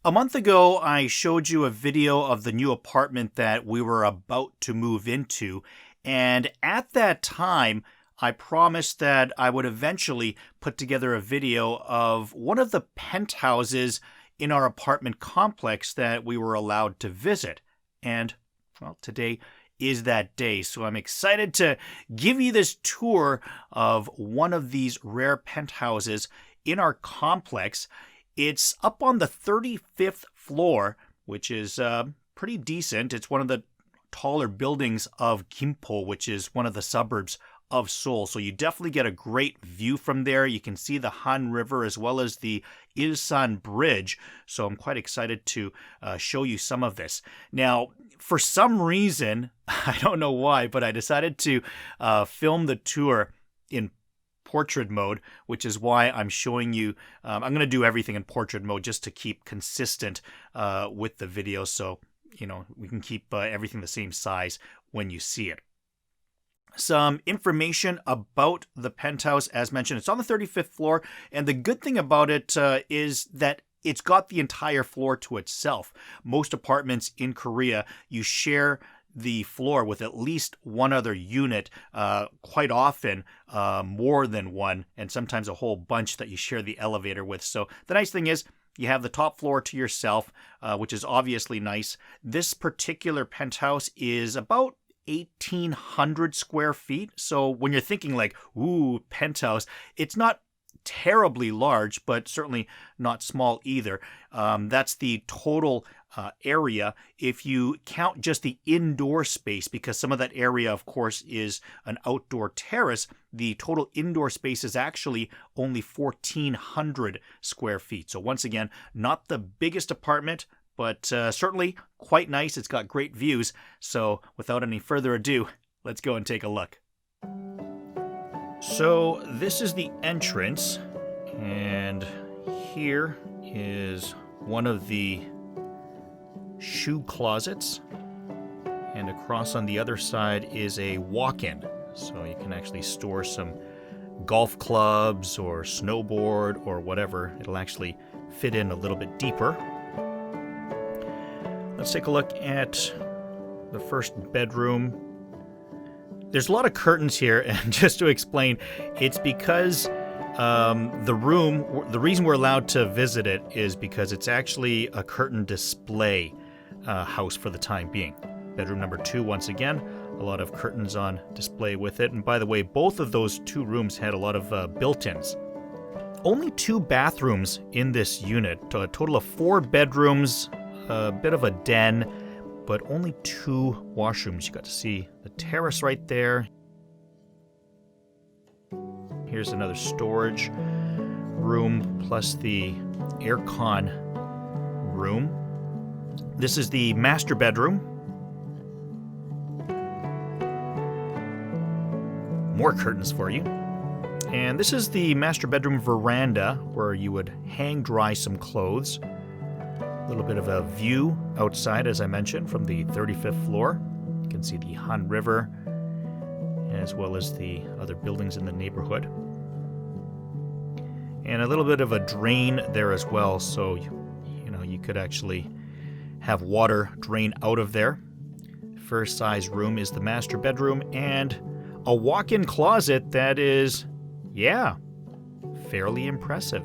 A month ago, I showed you a video of the new apartment that we were about to move into, and at that time, I promised that I would eventually put together a video of one of the penthouses in our apartment complex that we were allowed to visit. And, well, today is that day, so I'm excited to give you this tour of one of these rare penthouses in our complex. It's up on the 35th floor, which is pretty decent. It's one of the taller buildings of Gimpo, which is one of the suburbs of Seoul. So you definitely get a great view from there. You can see the Han River as well as the Ilsan Bridge. So I'm quite excited to show you some of this. Now, for some reason, I don't know why, but I decided to film the tour in portrait mode, which is why I'm showing you. I'm going to do everything in portrait mode just to keep consistent with the video, so we can keep everything the same size when you see it. Some information about the penthouse, as mentioned, it's on the 35th floor, and the good thing about it is that it's got the entire floor to itself. Most apartments in Korea, you share the floor with at least one other unit, quite often more than one, and sometimes a whole bunch that you share the elevator with. So the nice thing is you have the top floor to yourself, which is obviously nice. This particular penthouse is about 1,800 square feet. So when you're thinking like, ooh, penthouse, it's not terribly large, but certainly not small either. That's the total area if you count just the indoor space, because some of that area, of course, is an outdoor terrace. The total indoor space is actually only 1,400 square feet. So once again, not the biggest apartment, but certainly quite nice. It's got great views. So without any further ado, let's go and take a look. So this is the entrance, and here is one of the shoe closets, and across on the other side is a walk-in, so you can actually store some golf clubs or snowboard or whatever. It'll actually fit in a little bit deeper. Let's take a look at the first bedroom. There's a lot of curtains here, and just to explain, it's because the reason we're allowed to visit it is because it's actually a curtain display house for the time being. Bedroom number 2, once again, a lot of curtains on display with it. And by the way, both of those 2 rooms had a lot of built-ins. Only 2 bathrooms in this unit, a total of 4 bedrooms, a bit of a den, but only 2 washrooms. You got to see the terrace right there. Here's another storage room plus the aircon room. This is the master bedroom. More curtains for you. And this is the master bedroom veranda, where you would hang dry some clothes. A little bit of a view outside, as I mentioned, from the 35th floor. You can see the Han River, as well as the other buildings in the neighborhood. And a little bit of a drain there as well, so you could actually have water drain out of there. First size room is the master bedroom, and a walk-in closet that is, fairly impressive.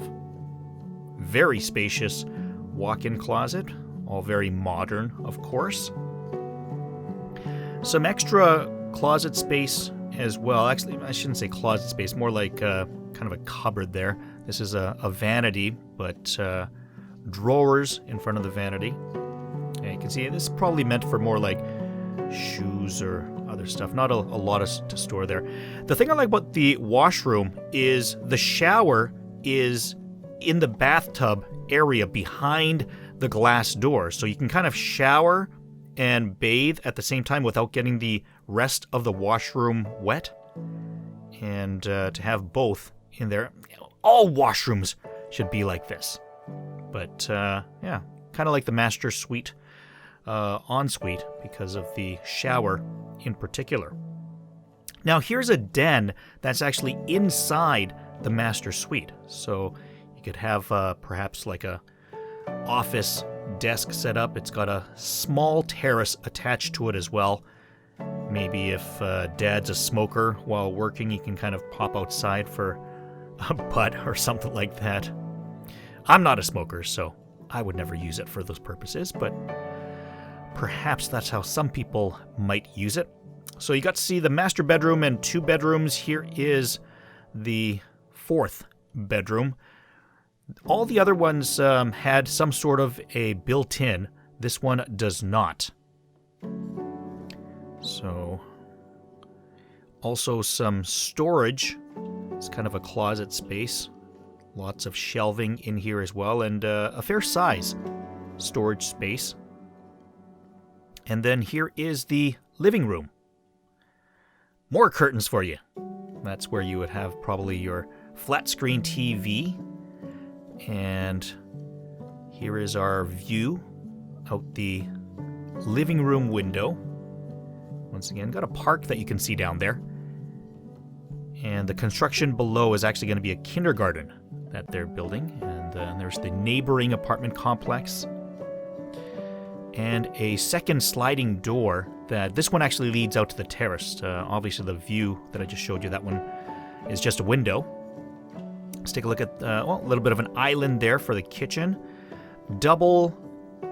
Very spacious walk-in closet, all very modern, of course. Some extra closet space as well. Actually, I shouldn't say closet space, more like kind of a cupboard there. This is a vanity, but drawers in front of the vanity. And you can see this is probably meant for more like shoes or other stuff. Not a lot to store there. The thing I like about the washroom is the shower is in the bathtub area behind the glass door. So you can kind of shower and bathe at the same time without getting the rest of the washroom wet. And to have both in there. All washrooms should be like this. But kind of like the master suite ensuite because of the shower in particular. Now here's a den that's actually inside the master suite. So you could have perhaps like a office desk set up. It's got a small terrace attached to it as well. Maybe if Dad's a smoker while working, he can kind of pop outside for a butt or something like that. I'm not a smoker, so I would never use it for those purposes, but perhaps that's how some people might use it. So you got to see the master bedroom and 2 bedrooms. Here is the 4th bedroom. All the other ones had some sort of a built-in. This one does not. So, also some storage. It's kind of a closet space. Lots of shelving in here as well, and a fair size storage space. And then here is the living room. More curtains for you. That's where you would have probably your flat screen TV. And here is our view out the living room window. Once again, got a park that you can see down there. And the construction below is actually going to be a kindergarten that they're building. And there's the neighboring apartment complex. And a second sliding door that this one actually leads out to the terrace. Obviously the view that I just showed you, that one is just a window. Let's take a look at a little bit of an island there for the kitchen. Double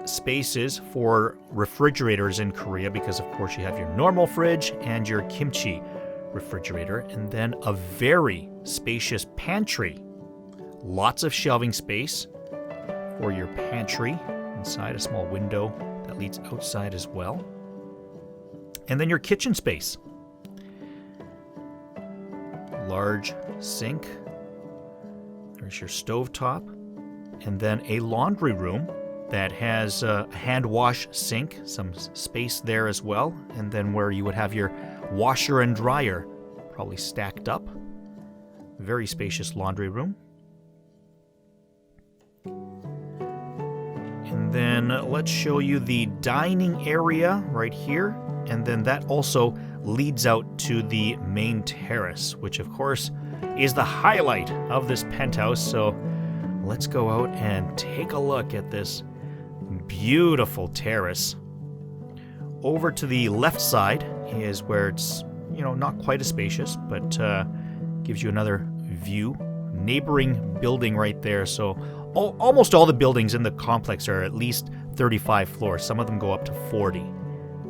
spaces for refrigerators in Korea because, of course, you have your normal fridge and your kimchi refrigerator. And then a very spacious pantry. Lots of shelving space for your pantry. Inside a small window that leads outside as well. And then your kitchen space. Large sink. There's your stovetop. And then a laundry room that has a hand wash sink, some space there as well. And then where you would have your washer and dryer probably stacked up. Very spacious laundry room. And then let's show you the dining area right here. And then that also leads out to the main terrace, which of course is the highlight of this penthouse. So let's go out and take a look at this beautiful terrace. Over to the left side is where it's, not quite as spacious, but gives you another view. Neighboring building right there. So almost all the buildings in the complex are at least 35 floors. Some of them go up to 40.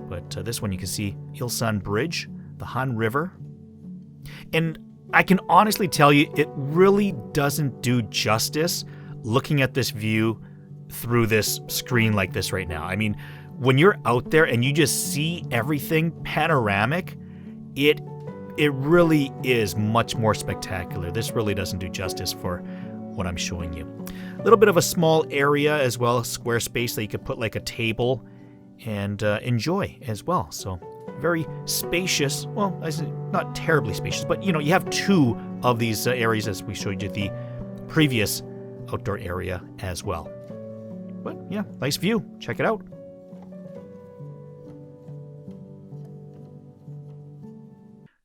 But this one you can see Ilsan Bridge, the Han River. And I can honestly tell you, it really doesn't do justice looking at this view through this screen like this right now. I mean, when you're out there and you just see everything panoramic, it really is much more spectacular. This really doesn't do justice for what I'm showing you. A little bit of a small area as well, square space that you could put like a table and enjoy as well. So very spacious. Well, I say not terribly spacious, but you have 2 of these areas as we showed you the previous outdoor area as well. But yeah, nice view. Check it out.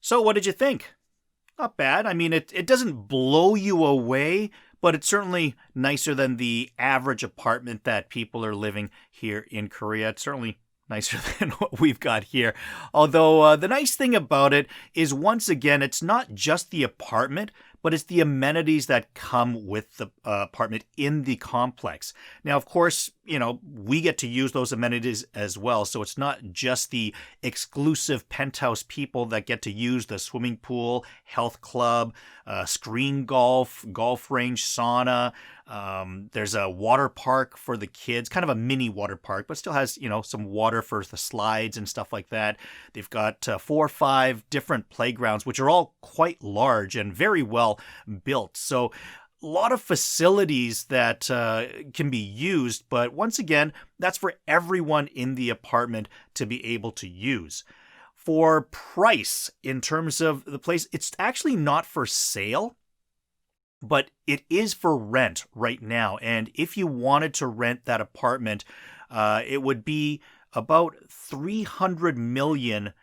So what did you think? Not bad. I mean, it doesn't blow you away, but it's certainly nicer than the average apartment that people are living here in Korea. It's certainly nicer than what we've got here. Although the nice thing about it is, once again, it's not just the apartment, but it's the amenities that come with the apartment in the complex. Now, of course, we get to use those amenities as well. So it's not just the exclusive penthouse people that get to use the swimming pool, health club, screen golf range, sauna. There's a water park for the kids, kind of a mini water park, but still has, some water for the slides and stuff like that. They've got 4 or 5 different playgrounds, which are all quite large and very well built. So a lot of facilities that can be used, but once again, that's for everyone in the apartment to be able to use. For price, in terms of the place, it's actually not for sale, but it is for rent right now. And if you wanted to rent that apartment, it would be about 300 million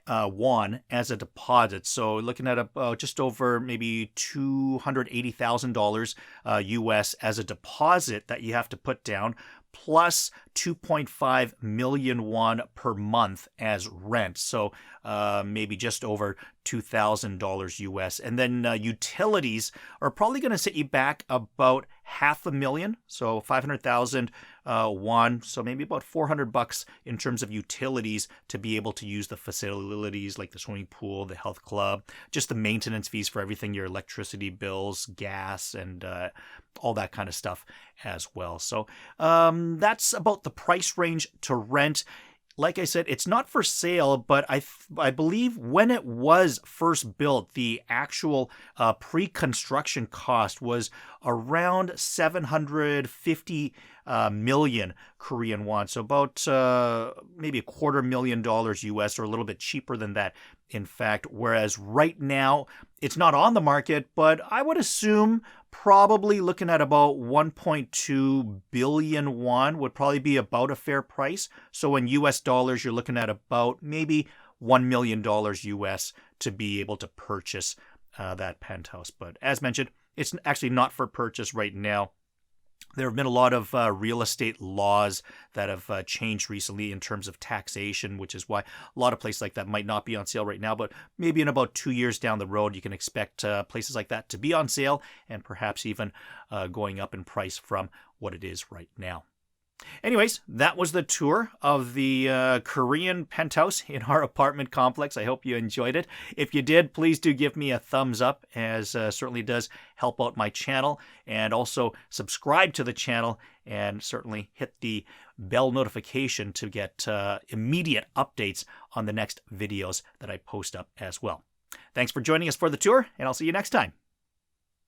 won as a deposit. So looking at about just over maybe $280,000 US as a deposit that you have to put down. plus 2.5 million won per month as rent. So maybe just over $2,000 US. And then utilities are probably going to set you back about $500,000, so 500,000 won, so maybe about $400 in terms of utilities to be able to use the facilities like the swimming pool, the health club, just the maintenance fees for everything, your electricity bills, gas, and all that kind of stuff as well. So that's about the price range to rent. Like I said, it's not for sale, but I believe when it was first built, the actual pre-construction cost was around 750 million Korean won. So about maybe $250,000 US, or a little bit cheaper than that, in fact. Whereas right now, it's not on the market, but I would assume probably looking at about 1.2 billion won would probably be about a fair price. So in US dollars, you're looking at about maybe $1 million US to be able to purchase that penthouse. But as mentioned, it's actually not for purchase right now. There have been a lot of real estate laws that have changed recently in terms of taxation, which is why a lot of places like that might not be on sale right now. But maybe in about 2 years down the road, you can expect places like that to be on sale and perhaps even going up in price from what it is right now. Anyways, that was the tour of the Korean penthouse in our apartment complex. I hope you enjoyed it. If you did, please do give me a thumbs up, as certainly does help out my channel. And also subscribe to the channel, and certainly hit the bell notification to get immediate updates on the next videos that I post up as well. Thanks for joining us for the tour, and I'll see you next time.